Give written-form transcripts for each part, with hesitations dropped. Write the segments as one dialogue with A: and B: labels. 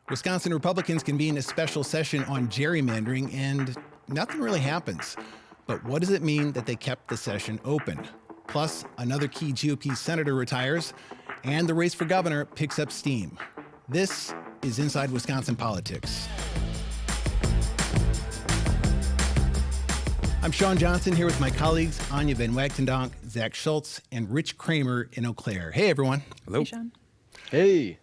A: Wisconsin Republicans convene a special session on gerrymandering, and nothing really happens. But what does it mean that they kept the session open? Plus, another key GOP senator retires, and the race for governor picks up steam. This is Inside Wisconsin Politics. I'm Sean Johnson here with my colleagues Anya Van Wagtendonk, Zach Schultz, and Rich Kramer in Eau Claire. Hey, everyone.
B: Hello.
C: Hey, Sean.
B: Hey.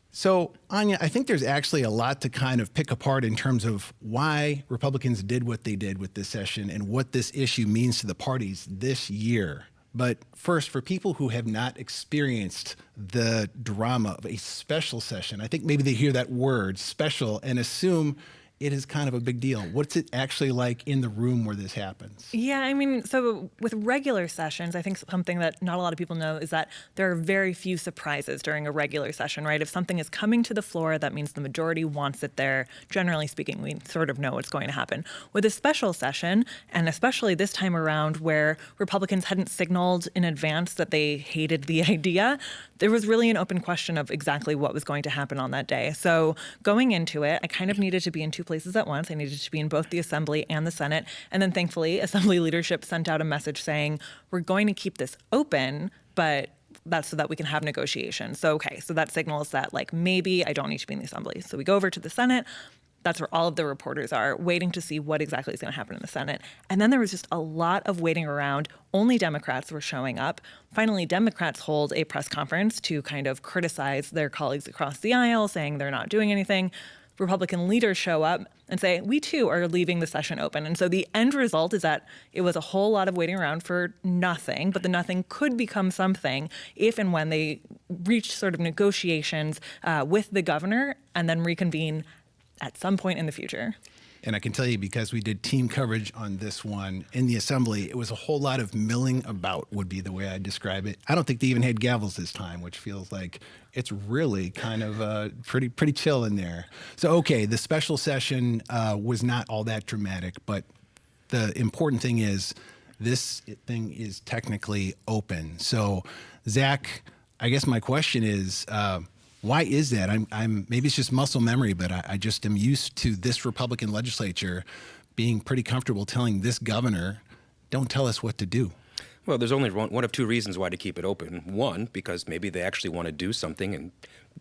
A: So, Anya, I think there's actually a lot to kind of pick apart in terms of why Republicans did what they did with this session and what this issue means to the parties this year. But first, for people who have not experienced the drama of a special session, I think maybe they hear that word, special, and assume it is kind of a big deal. What's it actually like in the room where this happens?
C: Yeah, I mean, so with regular sessions, I think something that not a lot of people know is that there are very few surprises during a regular session, right? If something is coming to the floor, that means the majority wants it there. Generally speaking, we sort of know what's going to happen. With a special session, and especially this time around where Republicans hadn't signaled in advance that they hated the idea, there was really an open question of exactly what was going to happen on that day. So going into it, I kind of needed to be in two places at once. I needed to be in both the Assembly and the Senate. And then thankfully, Assembly leadership sent out a message saying, we're going to keep this open, but that's so that we can have negotiations. So, okay, so that signals that like maybe I don't need to be in the Assembly. So we go over to the Senate. That's where all of the reporters are, waiting to see what exactly is going to happen in the Senate. And then there was just a lot of waiting around. Only Democrats were showing up. Finally, Democrats hold a press conference to kind of criticize their colleagues across the aisle, saying they're not doing anything. Republican leaders show up and say, we too are leaving the session open. And so the end result is that it was a whole lot of waiting around for nothing, but the nothing could become something if and when they reach sort of negotiations with the governor and then reconvene at some point in the future.
A: And I can tell you, because we did team coverage on this one in the Assembly, it was a whole lot of milling about would be the way I'd describe it. I don't think they even had gavels this time, which feels like it's really kind of pretty chill in there. So, okay, the special session was not all that dramatic, but the important thing is this thing is technically open. So, Zach, I guess my question is, why is that? I'm maybe it's just muscle memory, but I just am used to this Republican legislature being pretty comfortable telling this governor, don't tell us what to do.
B: Well, there's only one of two reasons why to keep it open. One, because maybe they actually want to do something and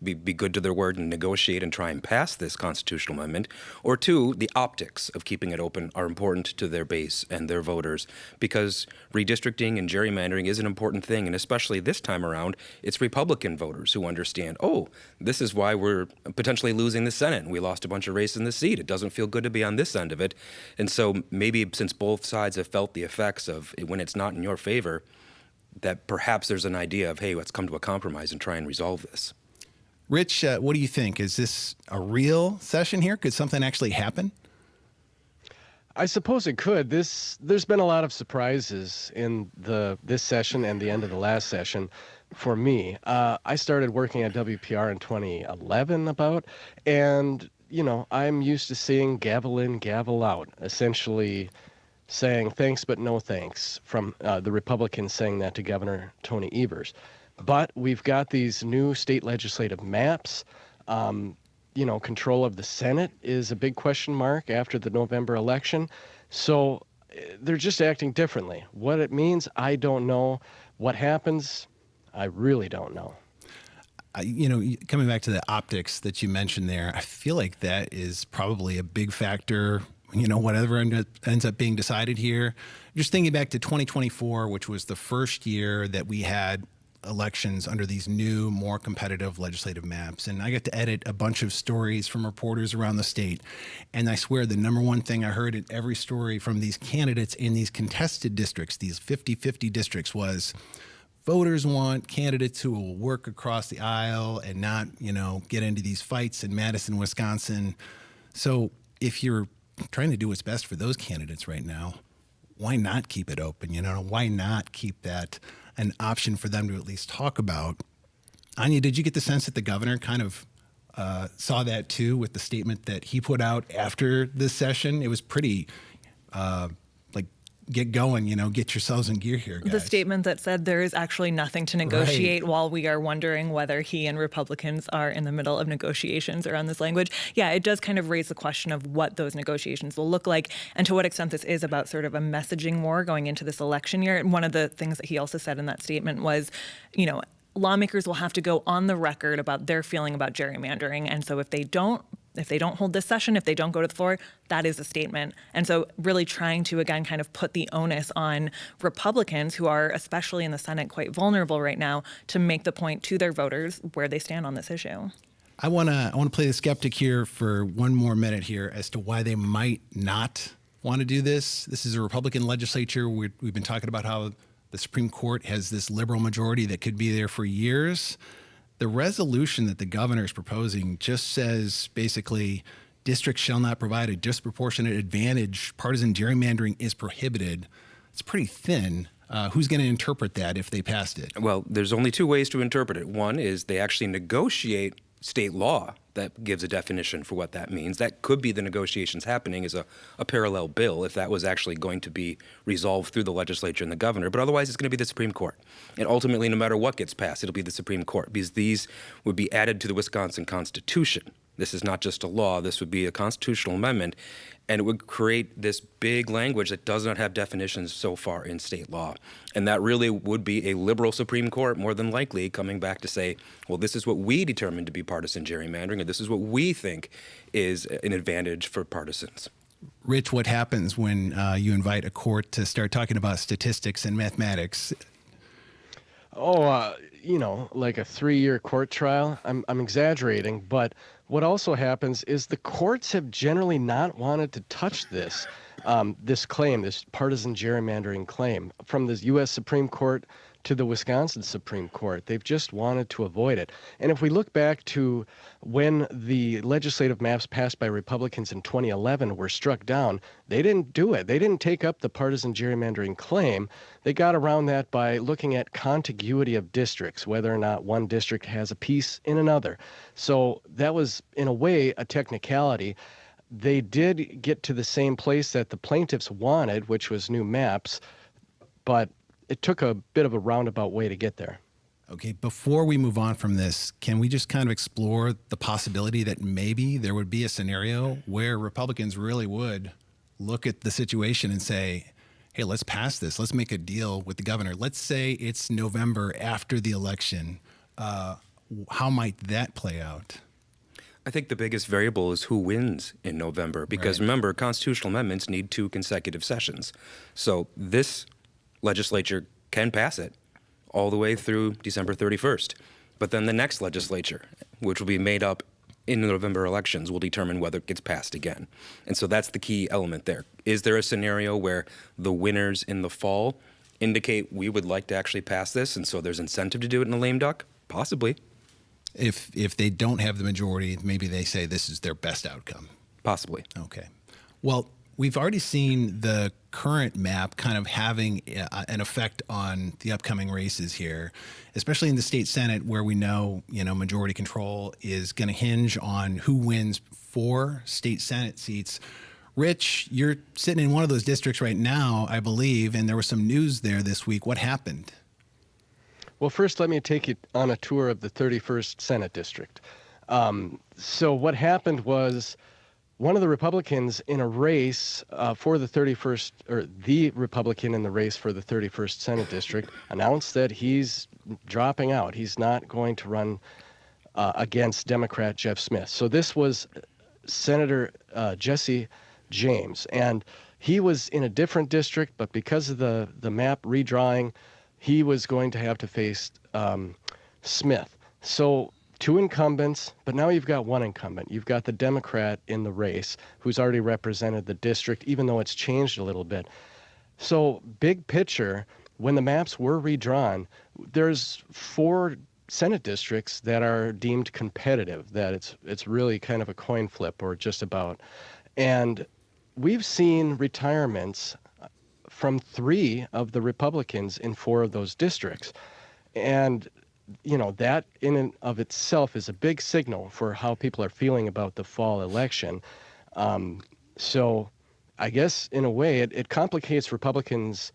B: be good to their word and negotiate and try and pass this constitutional amendment. Or two, the optics of keeping it open are important to their base and their voters, because redistricting and gerrymandering is an important thing. And especially this time around, it's Republican voters who understand, oh, this is why we're potentially losing the Senate and we lost a bunch of races in the seat. It doesn't feel good to be on this end of it. And so maybe since both sides have felt the effects of it, when it's not in your favor, that perhaps there's an idea of, hey, let's come to a compromise and try and resolve this.
A: Rich, what do you think? Is this a real session here? Could something actually happen?
D: I suppose it could. There's been a lot of surprises in this session and the end of the last session for me. I started working at WPR in 2011 and I'm used to seeing gavel in, gavel out, essentially saying thanks but no thanks from the Republicans saying that to Governor Tony Evers. But we've got these new state legislative maps. Control of the Senate is a big question mark after the November election. So they're just acting differently. What it means, I don't know. What happens, I really don't know.
A: Coming back to the optics that you mentioned there, I feel like that is probably a big factor, whatever ends up being decided here. Just thinking back to 2024, which was the first year that we had elections under these new, more competitive legislative maps. And I got to edit a bunch of stories from reporters around the state. And I swear the number one thing I heard in every story from these candidates in these contested districts, these 50-50 districts, was voters want candidates who will work across the aisle and not, get into these fights in Madison, Wisconsin. So if you're trying to do what's best for those candidates right now, why not keep it open? Why not keep that an option for them to at least talk about? Anya, did you get the sense that the governor kind of saw that too with the statement that he put out after this session? It was pretty get going, get yourselves in gear here, guys.
C: The statement that said there is actually nothing to negotiate while we are wondering whether he and Republicans are in the middle of negotiations around this language. Yeah, it does kind of raise the question of what those negotiations will look like and to what extent this is about sort of a messaging war going into this election year. And one of the things that he also said in that statement was, lawmakers will have to go on the record about their feeling about gerrymandering. And so if they don't hold this session, if they don't go to the floor, that is a statement. And so really trying to, again, kind of put the onus on Republicans who are, especially in the Senate, quite vulnerable right now to make the point to their voters where they stand on this issue.
A: I want to play the skeptic here for one more minute here as to why they might not want to do this. This is a Republican legislature. We've been talking about how the Supreme Court has this liberal majority that could be there for years. The resolution that the governor is proposing just says basically districts shall not provide a disproportionate advantage. Partisan gerrymandering is prohibited. It's pretty thin. Who's going to interpret that if they passed it?
B: Well, there's only two ways to interpret it. One is they actually negotiate state law that gives a definition for what that means. That could be the negotiations happening as a parallel bill if that was actually going to be resolved through the legislature and the governor. But otherwise, it's going to be the Supreme Court. And ultimately, no matter what gets passed, it'll be the Supreme Court because these would be added to the Wisconsin Constitution. This is not just a law. This would be a constitutional amendment. And it would create this big language that does not have definitions so far in state law. And that really would be a liberal Supreme Court, more than likely, coming back to say, well, this is what we determine to be partisan gerrymandering, or this is what we think is an advantage for partisans.
A: Rich, what happens when you invite a court to start talking about statistics and mathematics?
D: Like a 3-year court trial. I'm exaggerating, but what also happens is the courts have generally not wanted to touch this claim, this partisan gerrymandering claim, from the U.S. Supreme Court to the Wisconsin Supreme Court. They've just wanted to avoid it. And if we look back to when the legislative maps passed by Republicans in 2011 were struck down, they didn't do it. They didn't take up the partisan gerrymandering claim. They got around that by looking at contiguity of districts, whether or not one district has a piece in another. So that was, in a way, a technicality. They did get to the same place that the plaintiffs wanted, which was new maps, but it took a bit of a roundabout way to get there.
A: Okay, before we move on from this, can we just kind of explore the possibility that maybe there would be a scenario where Republicans really would look at the situation and say, hey, let's pass this. Let's make a deal with the governor. Let's say it's November after the election. How might that play out?
B: I think the biggest variable is who wins in November, because remember, constitutional amendments need 2 consecutive sessions. So this legislature can pass it all the way through December 31st. But then the next legislature, which will be made up in the November elections, will determine whether it gets passed again. And so that's the key element there. Is there a scenario where the winners in the fall indicate we would like to actually pass this, and so there's incentive to do it in a lame duck? Possibly.
A: If they don't have the majority, maybe they say this is their best outcome.
B: Possibly.
A: Okay. Well, we've already seen the current map kind of having an effect on the upcoming races here, especially in the state Senate, where we know, majority control is going to hinge on who wins 4 state Senate seats. Rich, you're sitting in one of those districts right now, I believe, and there was some news there this week. What happened?
D: Well, first, let me take you on a tour of the 31st Senate District. So what happened was one of the Republicans in a race for the 31st, or the Republican in the race for the 31st Senate District, announced that he's dropping out. He's not going to run against Democrat Jeff Smith. So this was Senator Jesse James, and he was in a different district, but because of the map redrawing, he was going to have to face Smith. So 2 incumbents, but now you've got 1 incumbent. You've got the Democrat in the race who's already represented the district, even though it's changed a little bit. So big picture, when the maps were redrawn, there's 4 Senate districts that are deemed competitive, that it's really kind of a coin flip, or just about. And we've seen retirements from 3 of the Republicans in 4 of those districts. And, that in and of itself is a big signal for how people are feeling about the fall election. So I guess in a way it complicates Republicans'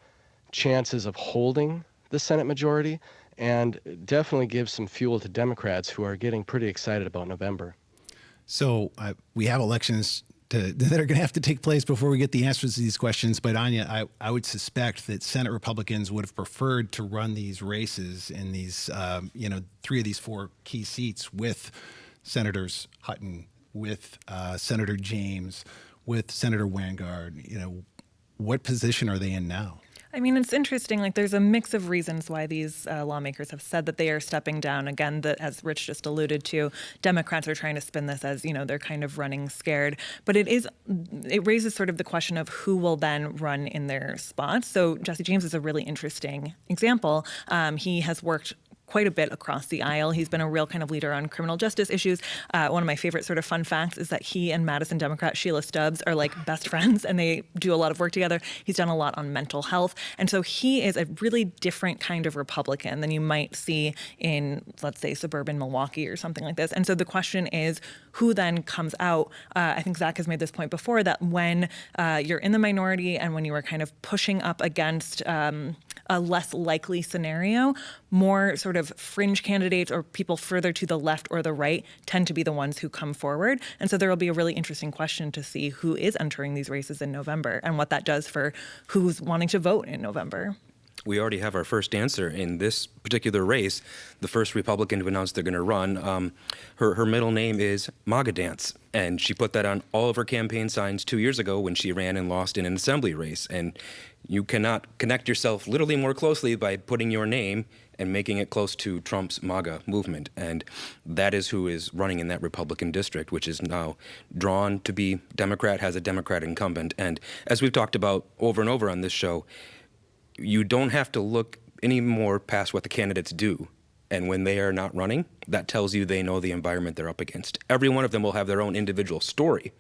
D: chances of holding the Senate majority and definitely gives some fuel to Democrats who are getting pretty excited about November.
A: So we have elections that are going to have to take place before we get the answers to these questions. But Anya, I would suspect that Senate Republicans would have preferred to run these races in these, 3 of these 4 key seats with Senators Hutton, with Senator James, with Senator Vanguard. What position are they in now?
C: I mean, it's interesting. Like, there's a mix of reasons why these lawmakers have said that they are stepping down. Again, that, as Rich just alluded to, Democrats are trying to spin this as, they're kind of running scared. But it raises sort of the question of who will then run in their spots. So Jesse James is a really interesting example. He has worked quite a bit across the aisle. He's been a real kind of leader on criminal justice issues. One of my favorite sort of fun facts is that he and Madison Democrat Sheila Stubbs are like best friends, and they do a lot of work together. He's done a lot on mental health. And so he is a really different kind of Republican than you might see in, let's say, suburban Milwaukee or something like this. And so the question is, who then comes out? I think Zach has made this point before, that when you're in the minority and when you are kind of pushing up against a less likely scenario, more sort of fringe candidates or people further to the left or the right tend to be the ones who come forward. And so there will be a really interesting question to see who is entering these races in November and what that does for who's wanting to vote in November.
B: We already have our first answer in this particular race. The first Republican to announce they're going to run, her middle name is MAGA Dance, and she put that on all of her campaign signs 2 years ago when she ran and lost in an assembly race. And you cannot connect yourself literally more closely by putting your name and making it close to Trump's MAGA movement. And that is who is running in that Republican district, which is now drawn to be Democrat, has a Democrat incumbent. And as we've talked about over and over on this show, you don't have to look any more past what the candidates do. And when they are not running, that tells you they know the environment they're up against. Every one of them will have their own individual story,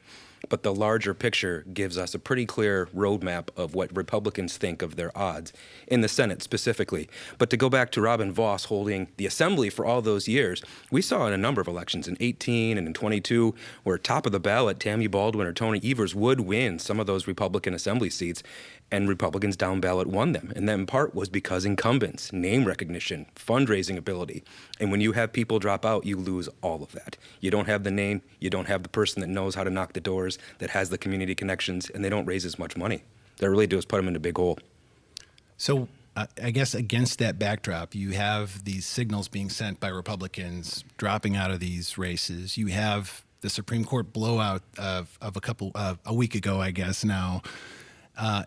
B: but the larger picture gives us a pretty clear roadmap of what Republicans think of their odds in the Senate specifically. But to go back to Robin Vos holding the assembly for all those years, we saw in a number of elections in 18 and in 22 where top of the ballot Tammy Baldwin or Tony Evers would win some of those Republican assembly seats, and Republicans down ballot won them. And that in part was because incumbents, name recognition, fundraising ability. And when you have people drop out, you lose all of that. You don't have the name, you don't have the person that knows how to knock the doors, that has the community connections, and they don't raise as much money. They really do is put them in a big hole.
A: So I guess against that backdrop, you have these signals being sent by Republicans dropping out of these races. You have the Supreme Court blowout of a week ago, I guess now.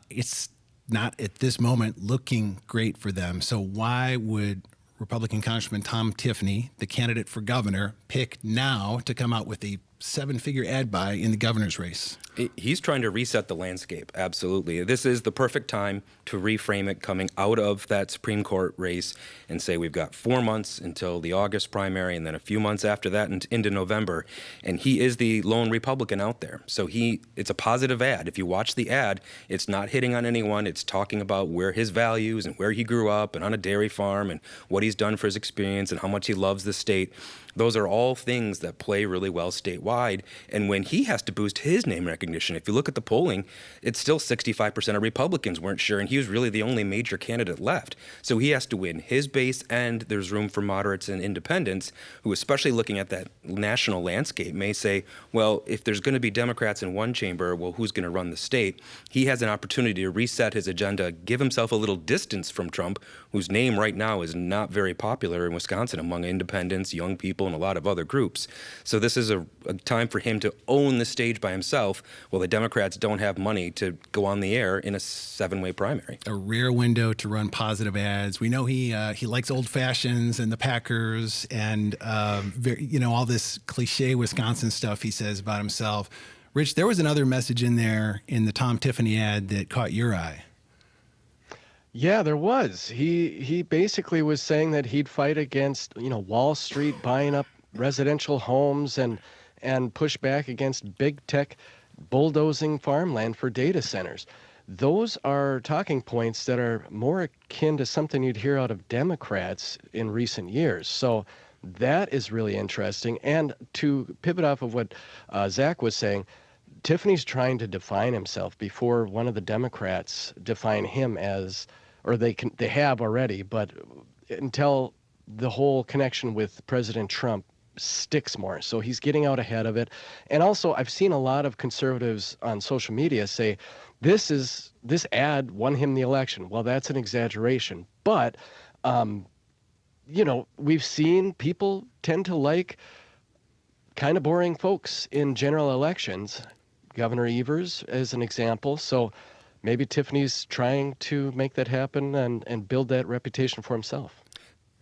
A: It's not at this moment looking great for them. So why would Republican Congressman Tom Tiffany, the candidate for governor, pick now to come out with a 7-figure ad buy in the governor's race?
B: He's trying to reset the landscape, absolutely. This is the perfect time to reframe it coming out of that Supreme Court race and say we've got 4 months until the August primary and then a few months after that into November. And he is the lone Republican out there. So it's a positive ad. If you watch the ad, it's not hitting on anyone. It's talking about where his values and where he grew up and on a dairy farm and what he's done for his experience and how much he loves the state. Those are all things that play really well statewide. And when he has to boost his name recognition, if you look at the polling, it's still 65% of Republicans weren't sure, and he was really the only major candidate left. So he has to win his base, and there's room for moderates and independents who, especially looking at that national landscape, may say, well, if there's going to be Democrats in one chamber, well, who's going to run the state? He has an opportunity to reset his agenda, give himself a little distance from Trump, whose name right now is not very popular in Wisconsin among independents, young people, and a lot of other groups. So this is a time for him to own the stage by himself, while the Democrats don't have money to go on the air in a 7-way primary.
A: A rare window to run positive ads. We know he likes old fashions and the Packers and all this cliche Wisconsin stuff he says about himself. Rich, there was another message in there in the Tom Tiffany ad that caught your eye.
D: Yeah, there was. He basically was saying that he'd fight against, Wall Street buying up residential homes and push back against big tech bulldozing farmland for data centers. Those are talking points that are more akin to something you'd hear out of Democrats in recent years. So that is really interesting. And to pivot off of what Zach was saying, Tiffany's trying to define himself before one of the Democrats define him as, or they have already, but until the whole connection with President Trump sticks more. So he's getting out ahead of it. And also, I've seen a lot of conservatives on social media say, this ad won him the election. Well, that's an exaggeration. But, we've seen people tend to like kind of boring folks in general elections. Governor Evers as an example. So maybe Tiffany's trying to make that happen and build that reputation for himself.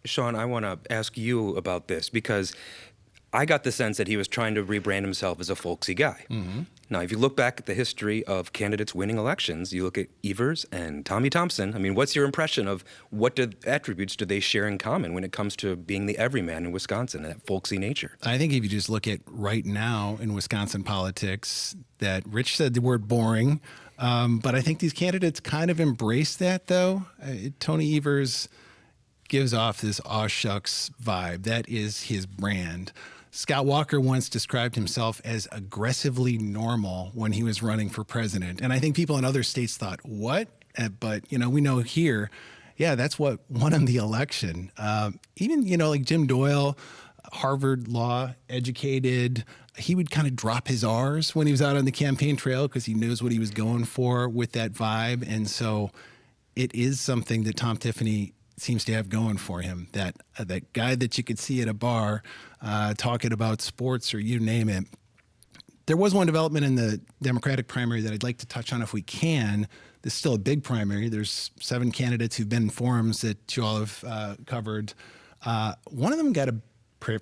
B: Sean, I want to ask you about this because I got the sense that he was trying to rebrand himself as a folksy guy. Mm-hmm. Now, if you look back at the history of candidates winning elections, you look at Evers and Tommy Thompson. I mean, what's your impression of what attributes do they share in common when it comes to being the everyman in Wisconsin, that folksy nature?
A: I think if you just look at right now in Wisconsin politics, that Rich said the word boring, but I think these candidates kind of embrace that, though. Tony Evers gives off this aw shucks vibe. That is his brand. Scott Walker once described himself as aggressively normal when he was running for president. And I think people in other states thought, what? But, we know here, yeah, that's what won him the election. Even, like Jim Doyle, Harvard law educated, he would kind of drop his R's when he was out on the campaign trail because he knows what he was going for with that vibe. And so it is something that Tom Tiffany seems to have going for him, that guy that you could see at a bar talking about sports or you name it. There was one development in the Democratic primary that I'd like to touch on if we can. This is still a big primary. There's 7 candidates who've been in forums that you all have covered. One of them got a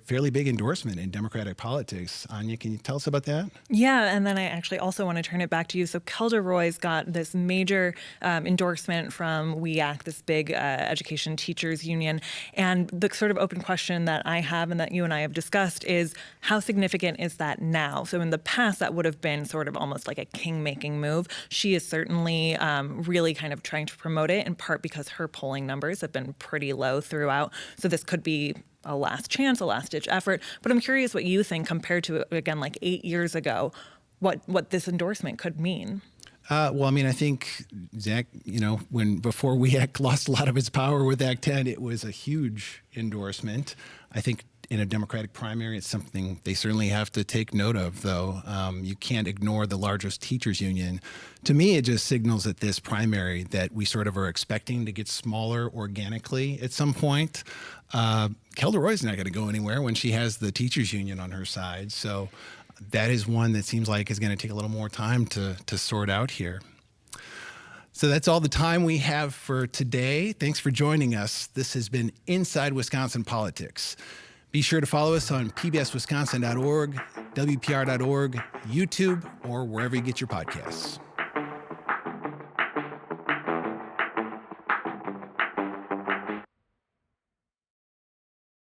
A: fairly big endorsement in Democratic politics. Anya, can you tell us about that?
C: Yeah, and then I actually also want to turn it back to you. So Kelda Roy's got this major endorsement from WEAC, this big education teachers union. And the sort of open question that I have and that you and I have discussed is how significant is that now? So in the past, that would have been sort of almost like a king-making move. She is certainly really kind of trying to promote it, in part because her polling numbers have been pretty low throughout. So this could be a last chance, a last-ditch effort. But I'm curious what you think compared to, again, like 8 years ago, what this endorsement could mean.
A: Well, I mean, I think, Zach, before WEAC lost a lot of its power with Act 10, it was a huge endorsement. I think in a Democratic primary, it's something they certainly have to take note of, though. You can't ignore the largest teachers union. To me, it just signals at this primary that we sort of are expecting to get smaller organically at some point. Kelda Roy's not going to go anywhere when she has the teachers union on her side. So that is one that seems like is going to take a little more time to sort out here. So that's all the time we have for today. Thanks for joining us. This has been Inside Wisconsin Politics. Be sure to follow us on pbswisconsin.org, WPR.org, YouTube, or wherever you get your podcasts.